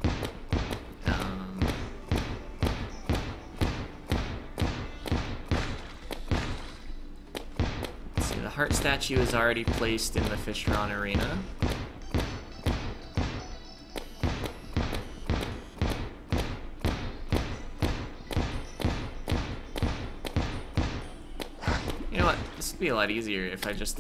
Let's see, the heart statue is already placed in the Fishron arena. You know what? This would be a lot easier if I just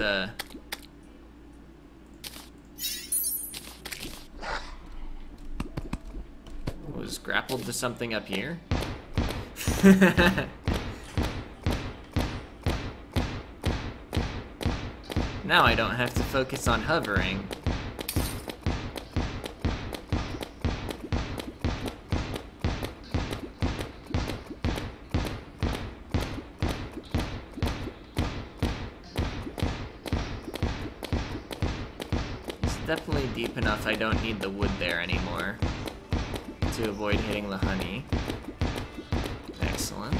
was grappled to something up here. Now I don't have to focus on hovering. It's definitely deep enough I don't need the wood there anymore to avoid hitting the honey. Excellent.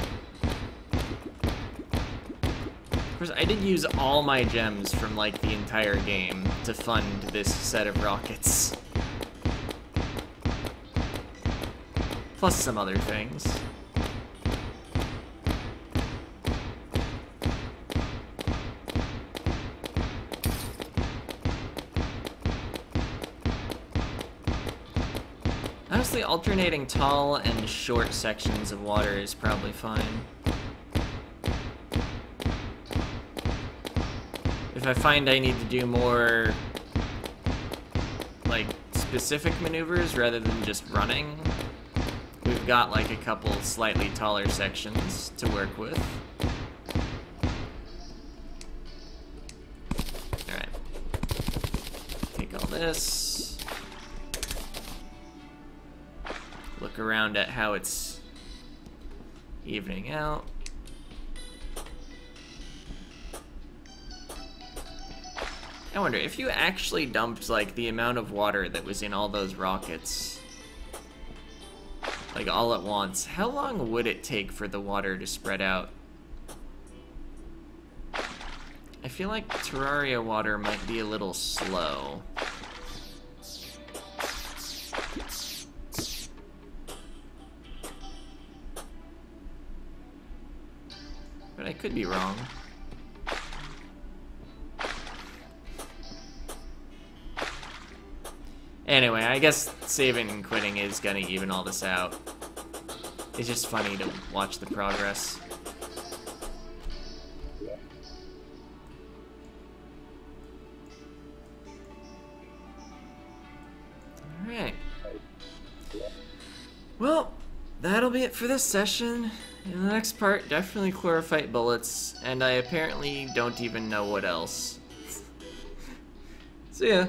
Of course, I did use all my gems from, like, the entire game to fund this set of rockets. Plus some other things. Honestly, alternating tall and short sections of water is probably fine. If I find I need to do more, like, specific maneuvers rather than just running, we've got, like, a couple slightly taller sections to work with. Alright. Take all this. Look around at how it's evening out. I wonder, if you actually dumped, like, the amount of water that was in all those rockets, like, all at once, how long would it take for the water to spread out? I feel like Terraria water might be a little slow. But I could be wrong. Anyway, I guess saving and quitting is gonna even all this out. It's just funny to watch the progress. Alright. Well, that'll be it for this session. In the next part, definitely chlorophyte bullets, and I apparently don't even know what else. See ya.